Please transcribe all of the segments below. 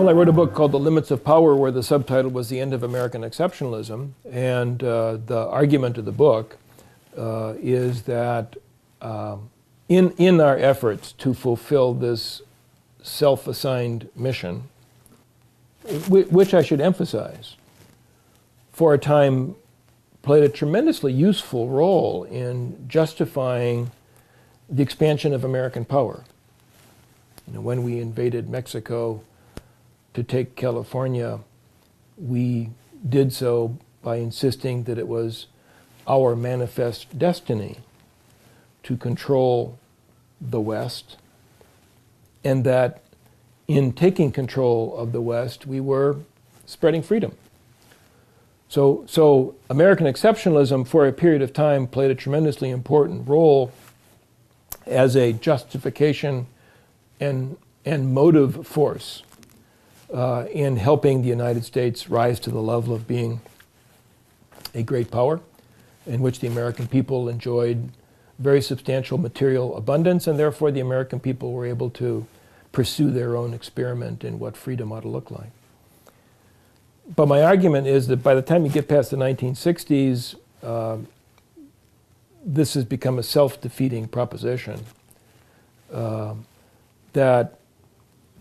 Well, I wrote a book called The Limits of Power, where the subtitle was The End of American Exceptionalism. And the argument of the book is that in our efforts to fulfill this self-assigned mission, which I should emphasize, for a time played a tremendously useful role in justifying the expansion of American power. You know, when we invaded Mexico to take California, we did so by insisting that it was our manifest destiny to control the West, and that in taking control of the West, we were spreading freedom. So American exceptionalism for a period of time played a tremendously important role as a justification and motive force in helping the United States rise to the level of being a great power, in which the American people enjoyed very substantial material abundance, and therefore the American people were able to pursue their own experiment in what freedom ought to look like. But my argument is that by the time you get past the 1960s, this has become a self-defeating proposition, that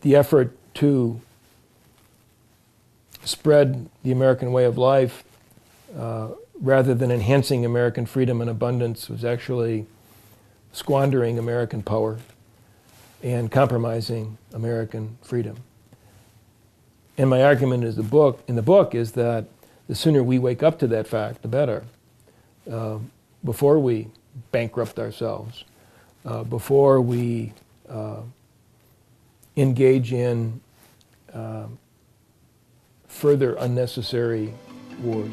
the effort to spread the American way of life rather than enhancing American freedom and abundance was actually squandering American power and compromising American freedom. And my argument is in the book is that the sooner we wake up to that fact, the better. Before we bankrupt ourselves, before we engage in further unnecessary wars.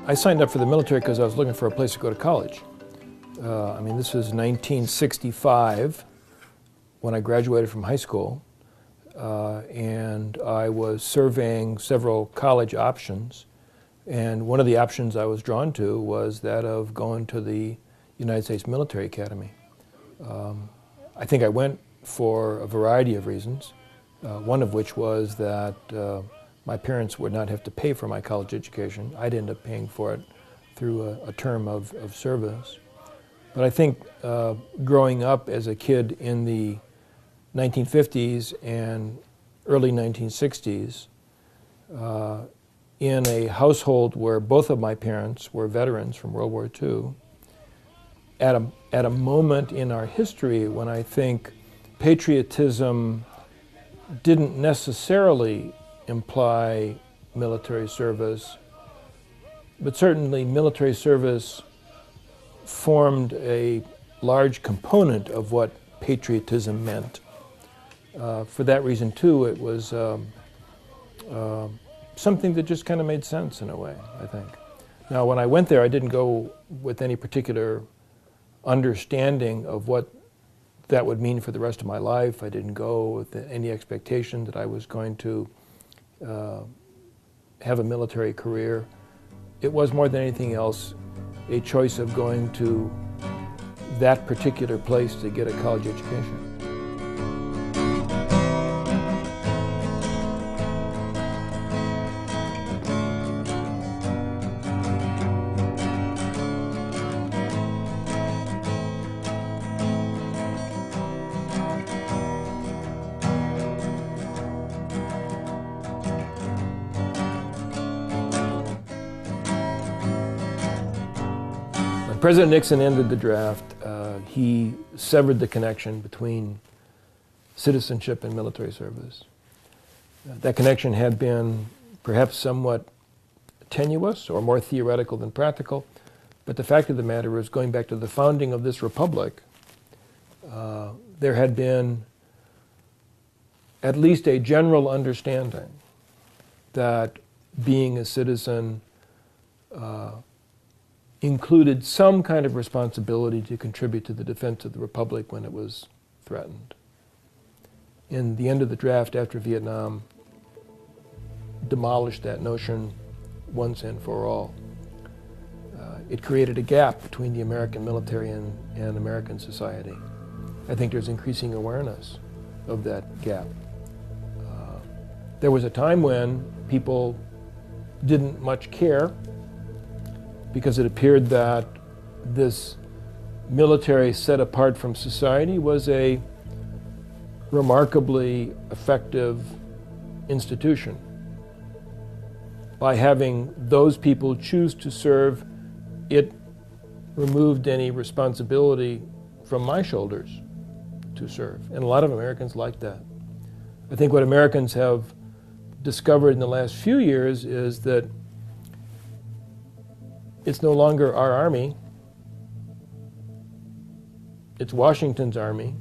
I signed up for the military because I was looking for a place to go to college. I mean, this was 1965 when I graduated from high school, and I was surveying several college options, and one of the options I was drawn to was that of going to the United States Military Academy. I think I went for a variety of reasons, one of which was that my parents would not have to pay for my college education. I'd end up paying for it through a term of service. But I think growing up as a kid in the 1950s and early 1960s, in a household where both of my parents were veterans from World War II, at a moment in our history when I think patriotism didn't necessarily imply military service, but certainly military service formed a large component of what patriotism meant. For that reason, too, it was something that just kind of made sense in a way, I think. Now, when I went there, I didn't go with any particular understanding of what that would mean for the rest of my life. I didn't go with any expectation that I was going to have a military career. It was more than anything else a choice of going to that particular place to get a college education. When President Nixon ended the draft, he severed the connection between citizenship and military service. That connection had been perhaps somewhat tenuous or more theoretical than practical, but the fact of the matter is, going back to the founding of this republic, there had been at least a general understanding that being a citizen included some kind of responsibility to contribute to the defense of the republic when it was threatened. In the end of the draft after Vietnam demolished that notion once and for all. It created a gap between the American military and American society. I think there's increasing awareness of that gap. There was a time when people didn't much care because it appeared that this military set apart from society was a remarkably effective institution. By having those people choose to serve, it removed any responsibility from my shoulders to serve. And a lot of Americans like that. I think what Americans have discovered in the last few years is that it's no longer our army, it's Washington's army,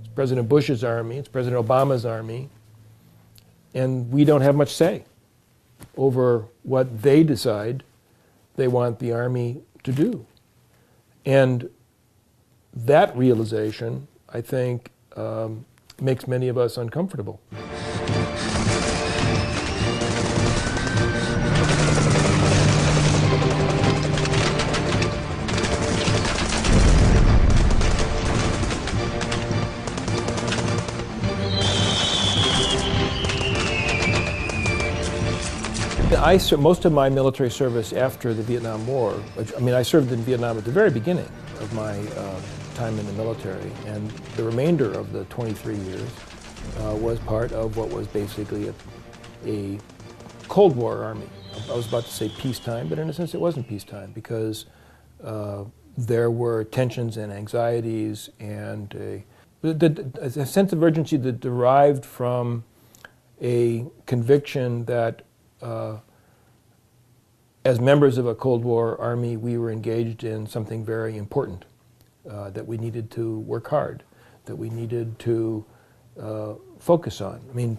it's President Bush's army, it's President Obama's army, and we don't have much say over what they decide they want the army to do. And that realization, I think, makes many of us uncomfortable. Most of my military service after the Vietnam War, I served in Vietnam at the very beginning of my time in the military, and the remainder of the 23 years was part of what was basically a Cold War army. I was about to say peacetime, but in a sense it wasn't peacetime because there were tensions and anxieties and a sense of urgency that derived from a conviction that as members of a Cold War army, we were engaged in something very important, that we needed to work hard, that we needed to focus on. I mean,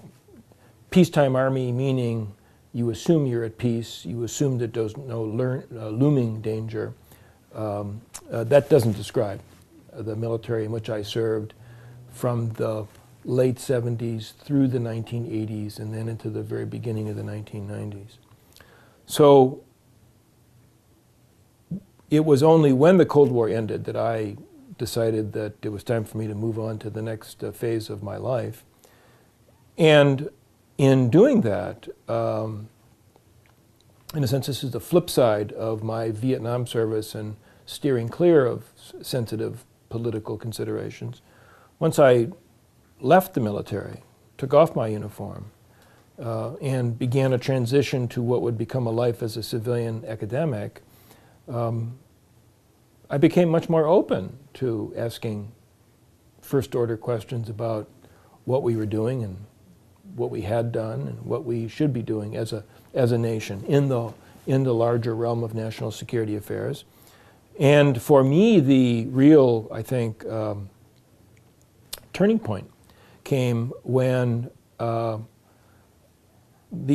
peacetime army meaning you assume you're at peace, you assume that there's no looming danger. That doesn't describe the military in which I served from the late 70s through the 1980s and then into the very beginning of the 1990s. So it was only when the Cold War ended that I decided that it was time for me to move on to the next phase of my life. And in doing that, in a sense, this is the flip side of my Vietnam service and steering clear of sensitive political considerations. Once I left the military, took off my uniform, and began a transition to what would become a life as a civilian academic, I became much more open to asking first-order questions about what we were doing and what we had done and what we should be doing as a nation in the larger realm of national security affairs. And for me, the real, I think, turning point came when the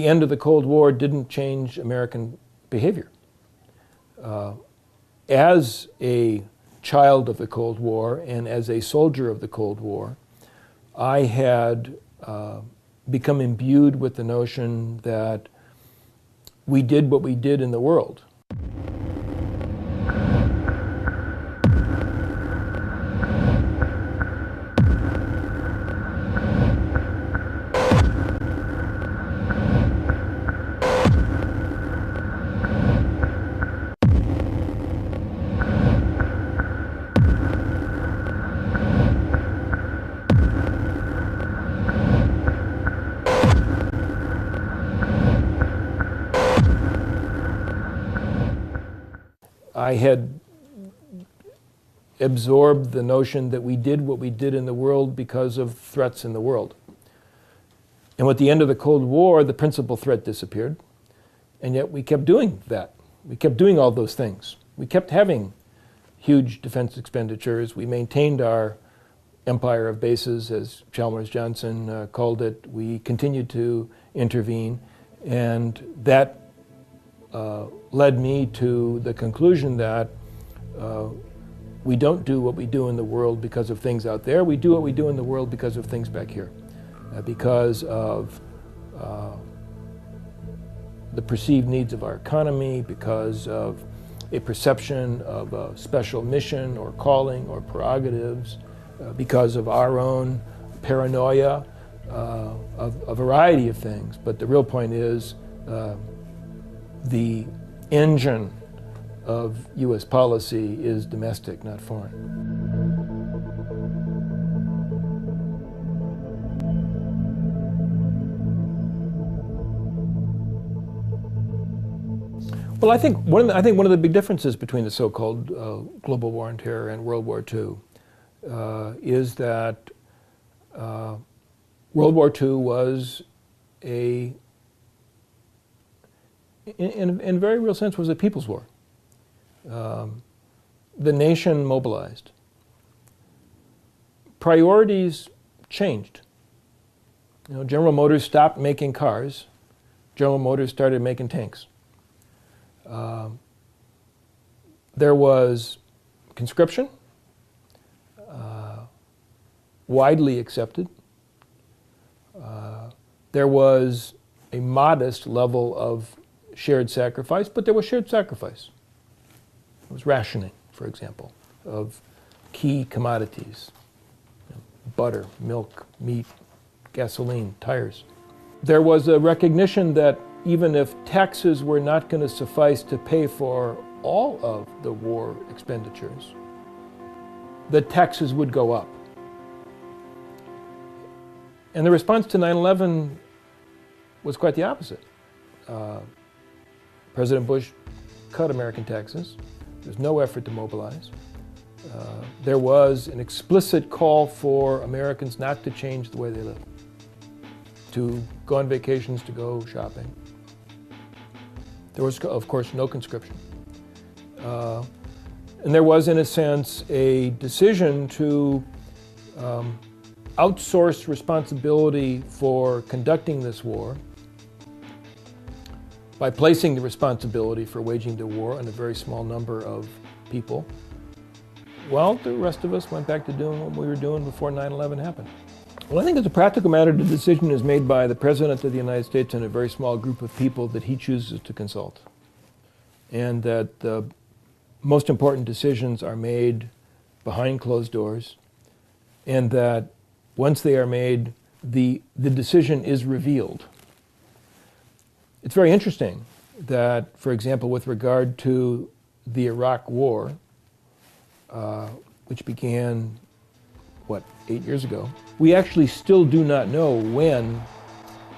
end of the Cold War didn't change American behavior. As a child of the Cold War and as a soldier of the Cold War, I had become imbued with the notion that we did what we did in the world. I had absorbed the notion that we did what we did in the world because of threats in the world. And with the end of the Cold War, the principal threat disappeared, and yet we kept doing that. We kept doing all those things. We kept having huge defense expenditures. We maintained our empire of bases, as Chalmers Johnson called it. We continued to intervene, and that led me to the conclusion that we don't do what we do in the world because of things out there. We do what we do in the world because of things back here, because of the perceived needs of our economy, because of a perception of a special mission or calling or prerogatives, because of our own paranoia, of a variety of things. But the real point is the engine of U.S. policy is domestic, not foreign. Well, I think one of the big differences between the so-called global war on terror and World War II is that World War II was in a very real sense, was a people's war. The nation mobilized. Priorities changed. You know, General Motors stopped making cars. General Motors started making tanks. There was conscription, widely accepted. There was a modest level of shared sacrifice, but there was shared sacrifice. It was rationing, for example, of key commodities, butter, milk, meat, gasoline, tires. There was a recognition that even if taxes were not going to suffice to pay for all of the war expenditures, the taxes would go up. And the response to 9/11 was quite the opposite. President Bush cut American taxes. There's no effort to mobilize. There was an explicit call for Americans not to change the way they live, to go on vacations, to go shopping. There was, of course, no conscription. And there was, in a sense, a decision to outsource responsibility for conducting this war by placing the responsibility for waging the war on a very small number of people. Well, the rest of us went back to doing what we were doing before 9/11 happened. Well, I think as a practical matter, the decision is made by the President of the United States and a very small group of people that he chooses to consult. And that the most important decisions are made behind closed doors, and that once they are made, the decision is revealed. It's very interesting that, for example, with regard to the Iraq War, which began, 8 years ago, we actually still do not know when,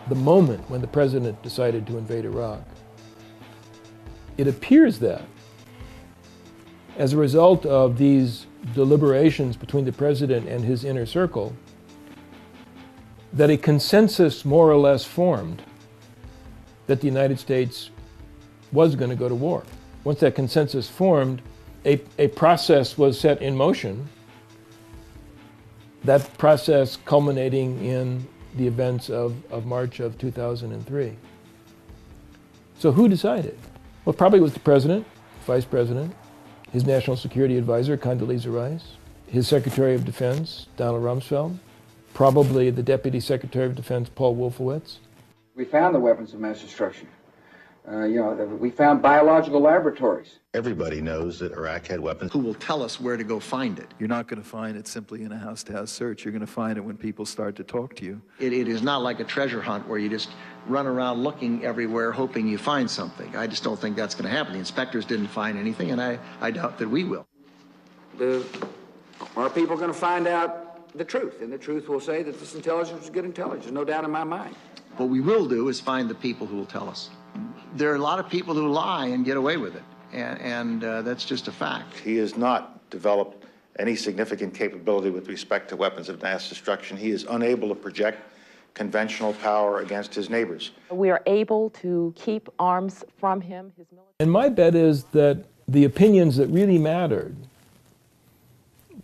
the moment when the President decided to invade Iraq. It appears that, as a result of these deliberations between the President and his inner circle, that a consensus more or less formed that the United States was going to go to war. Once that consensus formed, a process was set in motion, that process culminating in the events of March of 2003. So who decided? Well, probably it was the President, Vice President, his National Security Advisor, Condoleezza Rice, his Secretary of Defense, Donald Rumsfeld, probably the Deputy Secretary of Defense, Paul Wolfowitz. We found the weapons of mass destruction. We found biological laboratories. Everybody knows that Iraq had weapons. Who will tell us where to go find it? You're not going to find it simply in a house-to-house search. You're going to find it when people start to talk to you. It is not like a treasure hunt where you just run around looking everywhere hoping you find something. I just don't think that's going to happen. The inspectors didn't find anything, and I doubt that we will. Are people going to find out the truth? And the truth will say that this intelligence was good intelligence, no doubt in my mind. What we will do is find the people who will tell us. There are a lot of people who lie and get away with it. and that's just a fact. He has not developed any significant capability with respect to weapons of mass destruction. He is unable to project conventional power against his neighbors. We are able to keep arms from him. His military. And my bet is that the opinions that really mattered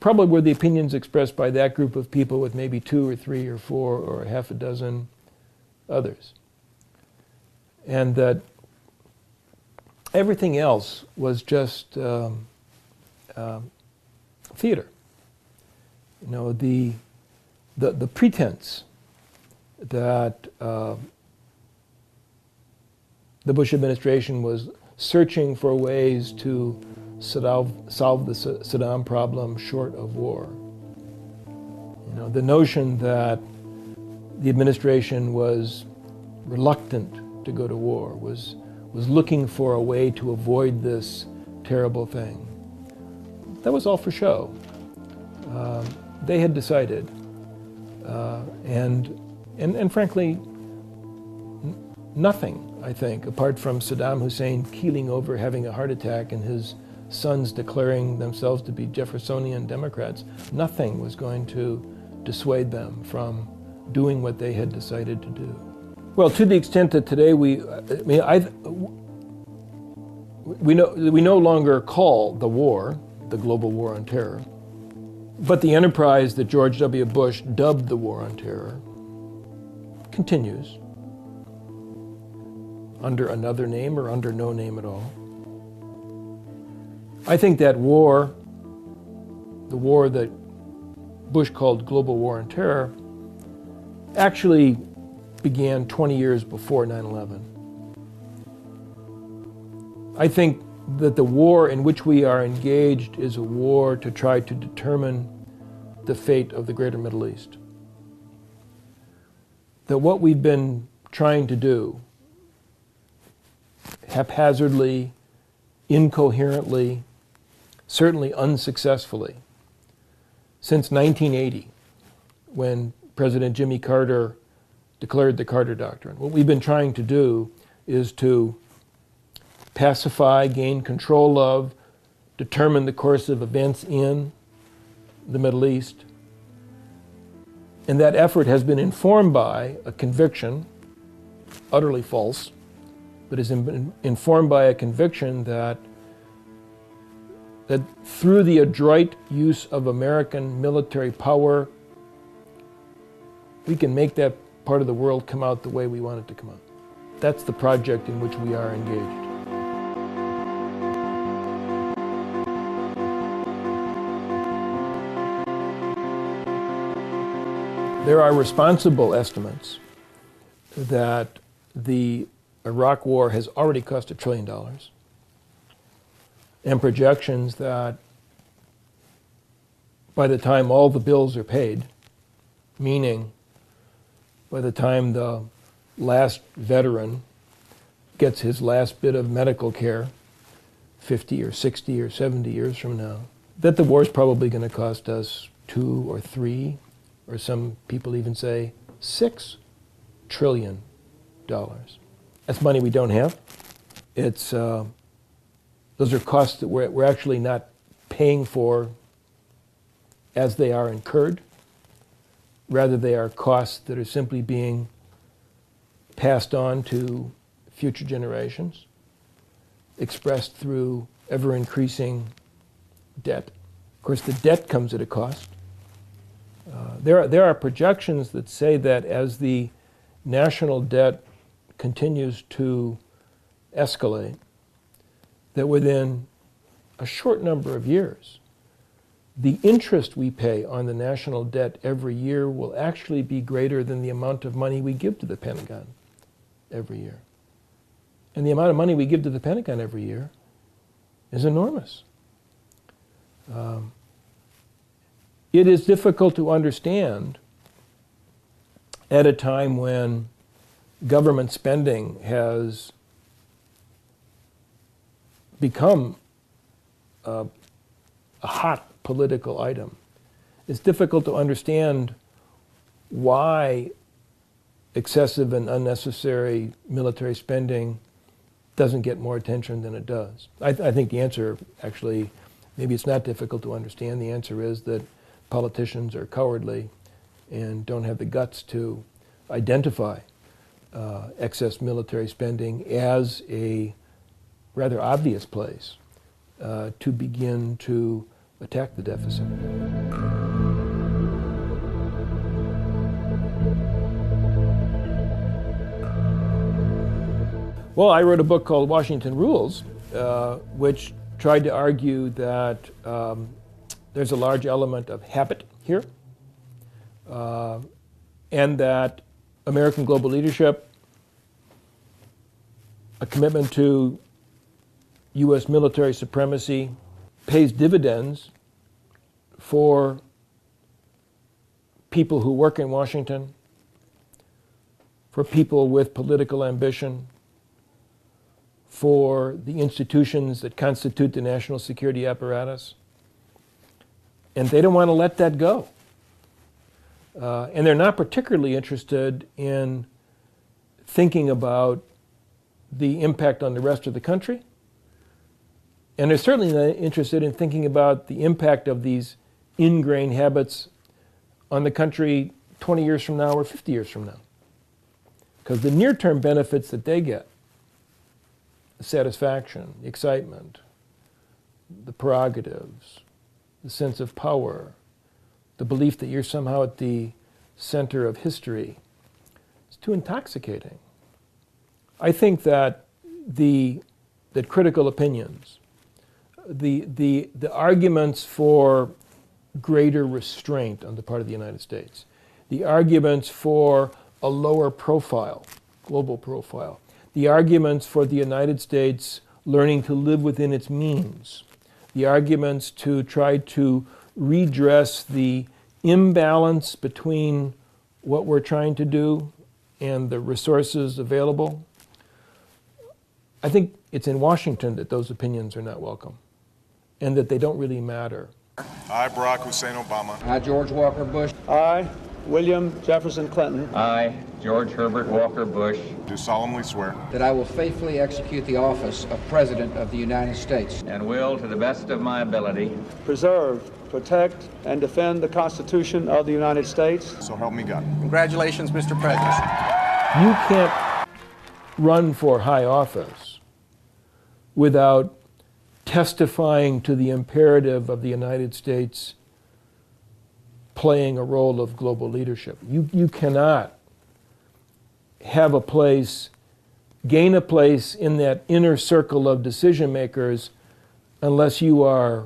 probably were the opinions expressed by that group of people with maybe 2 or 3 or 4 or a half a dozen others. And that everything else was just theater. You know, the pretense that the Bush administration was searching for ways to solve the Saddam problem short of war. You know, the notion that the administration was reluctant to go to war, was looking for a way to avoid this terrible thing. That was all for show. They had decided, and frankly, nothing, I think, apart from Saddam Hussein keeling over, having a heart attack, and his sons declaring themselves to be Jeffersonian Democrats, nothing was going to dissuade them from doing what they had decided to do. Well, to the extent that today we no longer call the war the global war on terror, but the enterprise that George W. Bush dubbed the war on terror continues under another name or under no name at all. I think that war, the war that Bush called global war on terror, actually began 20 years before 9/11. I think that the war in which we are engaged is a war to try to determine the fate of the greater Middle East. That what we've been trying to do, haphazardly, incoherently, certainly unsuccessfully, since 1980, when President Jimmy Carter declared the Carter Doctrine. What we've been trying to do is to pacify, gain control of, determine the course of events in the Middle East. And that effort has been informed by a conviction, utterly false, but has been informed by a conviction that through the adroit use of American military power, we can make that part of the world come out the way we want it to come out. That's the project in which we are engaged. There are responsible estimates that the Iraq War has already cost $1 trillion, and projections that by the time all the bills are paid, meaning by the time the last veteran gets his last bit of medical care, 50 or 60 or 70 years from now, that the war is probably going to cost us $2 or $3, or some people even say $6 trillion. That's money we don't have. It's those are costs that we're actually not paying for as they are incurred. Rather, they are costs that are simply being passed on to future generations, expressed through ever-increasing debt. Of course, the debt comes at a cost. There are projections that say that as the national debt continues to escalate, that within a short number of years, the interest we pay on the national debt every year will actually be greater than the amount of money we give to the Pentagon every year. And the amount of money we give to the Pentagon every year is enormous. It is difficult to understand at a time when government spending has become a hot political item. It's difficult to understand why excessive and unnecessary military spending doesn't get more attention than it does. I think the answer, actually, maybe it's not difficult to understand. The answer is that politicians are cowardly and don't have the guts to identify excess military spending as a rather obvious place to begin to attack the deficit. Well, I wrote a book called Washington Rules, which tried to argue that there's a large element of habit here, and that American global leadership, a commitment to U.S. military supremacy, pays dividends for people who work in Washington, for people with political ambition, for the institutions that constitute the national security apparatus. And they don't want to let that go. And they're not particularly interested in thinking about the impact on the rest of the country. And they're certainly not interested in thinking about the impact of these ingrained habits on the country 20 years from now or 50 years from now. Because the near-term benefits that they get, the satisfaction, the excitement, the prerogatives, the sense of power, the belief that you're somehow at the center of history, it's too intoxicating. I think that that critical opinions, the arguments for greater restraint on the part of the United States, the arguments for a lower profile, global profile, the arguments for the United States learning to live within its means, the arguments to try to redress the imbalance between what we're trying to do and the resources available. I think it's in Washington that those opinions are not welcome and that they don't really matter. I, Barack Hussein Obama. I, George Walker Bush. I, William Jefferson Clinton. I, George Herbert Walker Bush. Do solemnly swear That I will faithfully execute the office of President of the United States. And will, to the best of my ability, Preserve, protect, and defend the Constitution of the United States. so help me God. Congratulations, Mr. President. You can't run for high office without testifying to the imperative of the United States playing a role of global leadership. You cannot have a place, gain a place in that inner circle of decision makers unless you are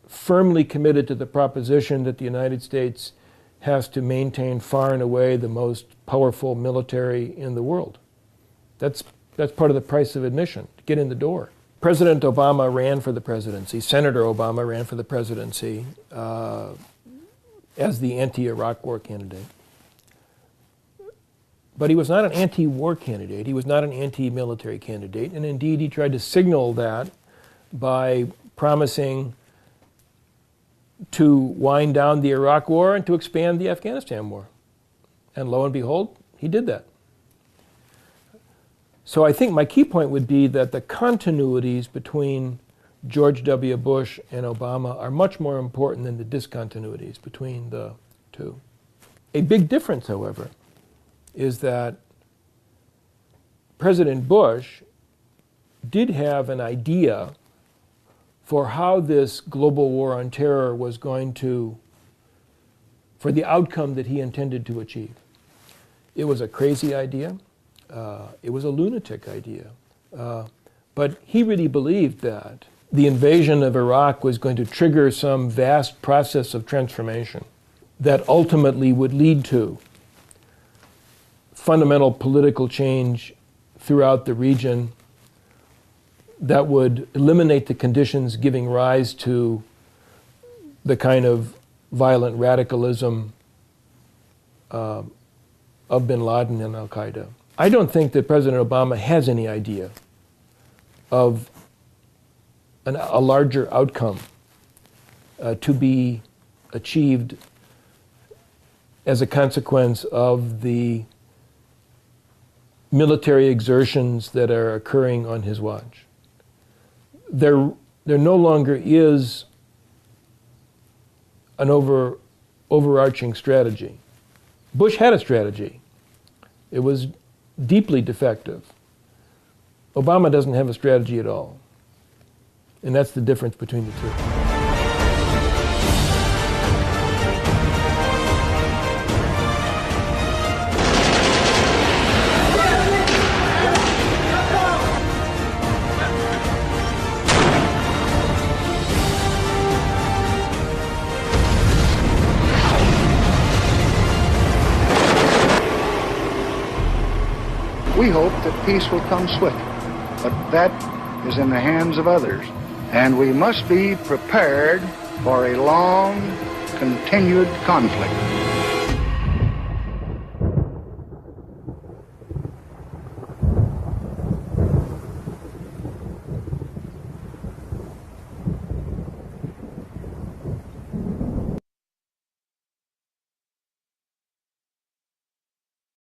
firmly committed to the proposition that the United States has to maintain far and away the most powerful military in the world. That's part of the price of admission, to get in the door. President Obama ran for the presidency. Senator Obama ran for the presidency as the anti-Iraq war candidate. But he was not an anti-war candidate. He was not an anti-military candidate. And indeed, he tried to signal that by promising to wind down the Iraq war and to expand the Afghanistan war. And lo and behold, he did that. So I think my key point would be that the continuities between George W. Bush and Obama are much more important than the discontinuities between the two. A big difference, however, is that President Bush did have an idea for how this global war on terror was going to, for the outcome that he intended to achieve. It was a crazy idea. It was a lunatic idea. But he really believed that the invasion of Iraq was going to trigger some vast process of transformation that ultimately would lead to fundamental political change throughout the region that would eliminate the conditions giving rise to the kind of violent radicalism of bin Laden and al-Qaeda. I don't think that President Obama has any idea of a larger outcome to be achieved as a consequence of the military exertions that are occurring on his watch. There no longer is an overarching strategy. Bush had a strategy. It was deeply defective. Obama doesn't have a strategy at all. And that's the difference between the two. We hope that peace will come swiftly, but that is in the hands of others. And we must be prepared for a long, continued conflict.